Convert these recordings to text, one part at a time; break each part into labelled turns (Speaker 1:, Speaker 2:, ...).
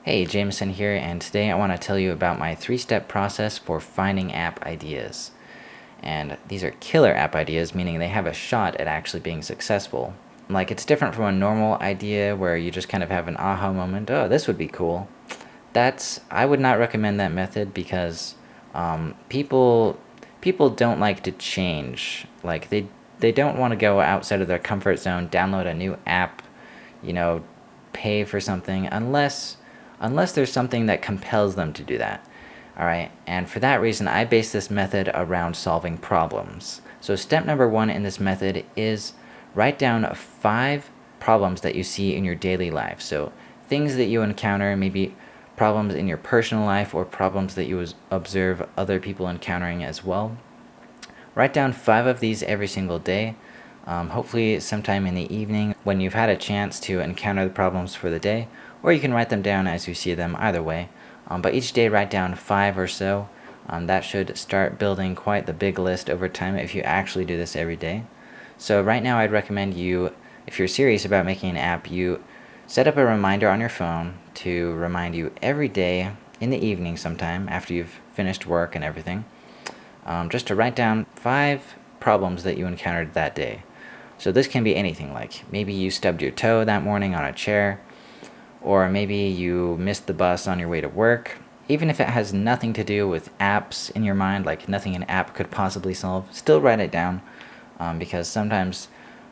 Speaker 1: Hey, Jameson here, and today I want to tell you about my three-step process for finding app ideas. And these are killer app ideas, meaning they have a shot at actually being successful. Like, it's different from a normal idea where you just kind of have an aha moment, oh, this would be cool. I would not recommend that method because people don't like to change. Like, they don't want to go outside of their comfort zone, download a new app, you know, pay for something unless there's something that compels them to do that. All right, and for that reason, I base this method around solving problems. So step number one in this method is write down 5 problems that you see in your daily life. So things that you encounter, maybe problems in your personal life or problems that you observe other people encountering as well. Write down 5 of these every single day. Hopefully, sometime in the evening when you've had a chance to encounter the problems for the day, or you can write them down as you see them, either way. But each day, write down 5 or so. That should start building quite the big list over time if you actually do this every day. So, right now, I'd recommend you, if you're serious about making an app, you set up a reminder on your phone to remind you every day in the evening sometime after you've finished work and everything, just to write down 5 problems that you encountered that day. So this can be anything, like maybe you stubbed your toe that morning on a chair, or maybe you missed the bus on your way to work. Even if it has nothing to do with apps in your mind, like nothing an app could possibly solve, still write it down, because sometimes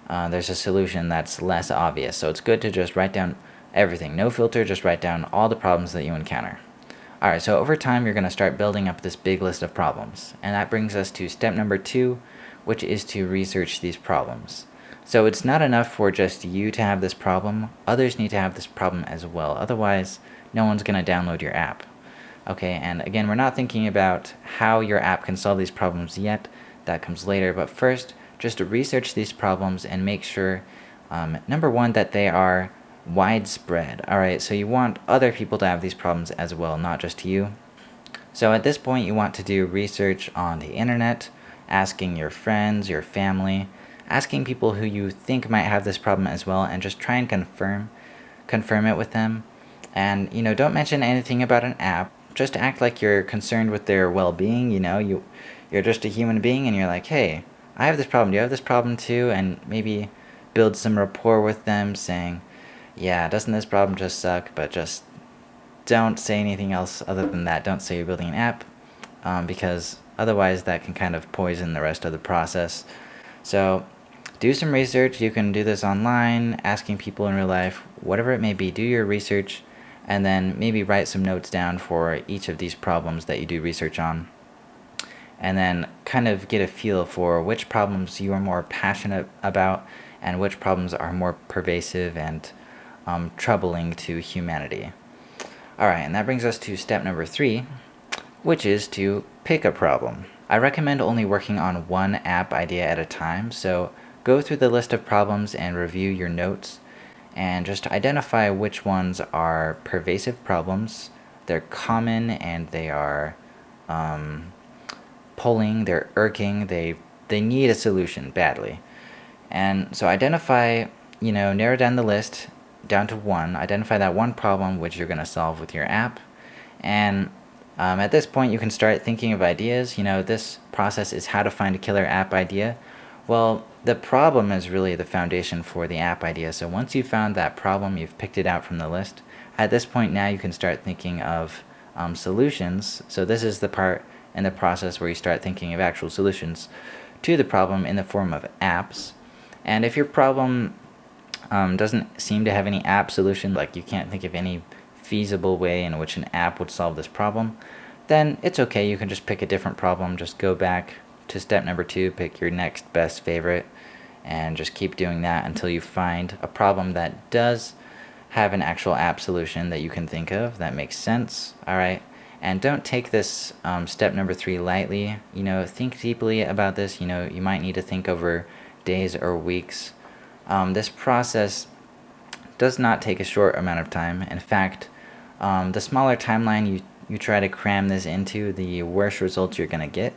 Speaker 1: there's a solution that's less obvious. So it's good to just write down everything. No filter, just write down all the problems that you encounter. Alright, so over time you're going to start building up this big list of problems. And that brings us to step number 2, which is to research these problems. So it's not enough for just you to have this problem, others need to have this problem as well. Otherwise, no one's going to download your app. Okay, and again, we're not thinking about how your app can solve these problems yet. That comes later, but first, just to research these problems and make sure, number one, that they are widespread. Alright, so you want other people to have these problems as well, not just you. So at this point, you want to do research on the internet, asking your friends, your family, asking people who you think might have this problem as well, and just try and confirm it with them. And don't mention anything about an app. Just act like you're concerned with their well-being. You're just a human being, and you're like, hey, I have this problem. Do you have this problem too? And maybe build some rapport with them, saying, yeah, doesn't this problem just suck? But just don't say anything else other than that. Don't say you're building an app, because otherwise that can kind of poison the rest of the process. So do some research. You can do this online, asking people in real life, whatever it may be. Do your research, and then maybe write some notes down for each of these problems that you do research on. And then kind of get a feel for which problems you are more passionate about and which problems are more pervasive and troubling to humanity. Alright, and that brings us to step number 3, which is to pick a problem. I recommend only working on one app idea at a time, so go through the list of problems and review your notes, and just identify which ones are pervasive problems, they're common, and they are pulling, they're irking, they need a solution badly. And so identify, narrow down the list down to one, identify that one problem which you're going to solve with your app, and at this point you can start thinking of ideas. This process is how to find a killer app idea. Well, the problem is really the foundation for the app idea. So once you've found that problem, you've picked it out from the list, at this point now you can start thinking of solutions. So this is the part in the process where you start thinking of actual solutions to the problem in the form of apps. And if your problem doesn't seem to have any app solution, like you can't think of any feasible way in which an app would solve this problem, then it's okay. You can just pick a different problem. Just go back to step number 2, pick your next best favorite, and just keep doing that until you find a problem that does have an actual app solution that you can think of that makes sense. Alright, and don't take this step number 3 lightly. Think deeply about this. You might need to think over days or weeks. This process does not take a short amount of time. In fact, the smaller timeline you try to cram this into, the worse results you're going to get,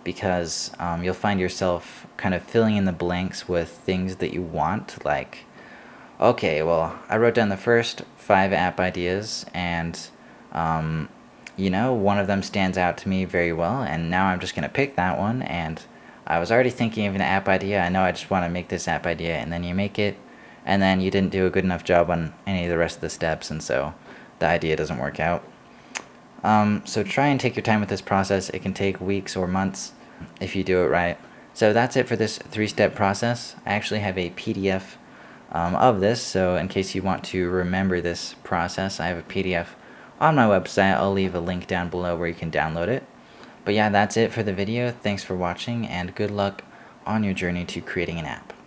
Speaker 1: because you'll find yourself kind of filling in the blanks with things that you want, like Okay, well, I wrote down the first 5 app ideas, and um, one of them stands out to me very well, and now I'm just gonna pick that one. And I was already thinking of an app idea. I know I just want to make this app idea, and then you make it, and then you didn't do a good enough job on any of the rest of the steps, and so the idea doesn't work out. So try and take your time with this process. It can take weeks or months if you do it right. So that's it for this 3-step process. I actually have a PDF of this, so in case you want to remember this process, I have a PDF on my website. I'll leave a link down below where you can download it. But yeah, that's it for the video. Thanks for watching, and good luck on your journey to creating an app.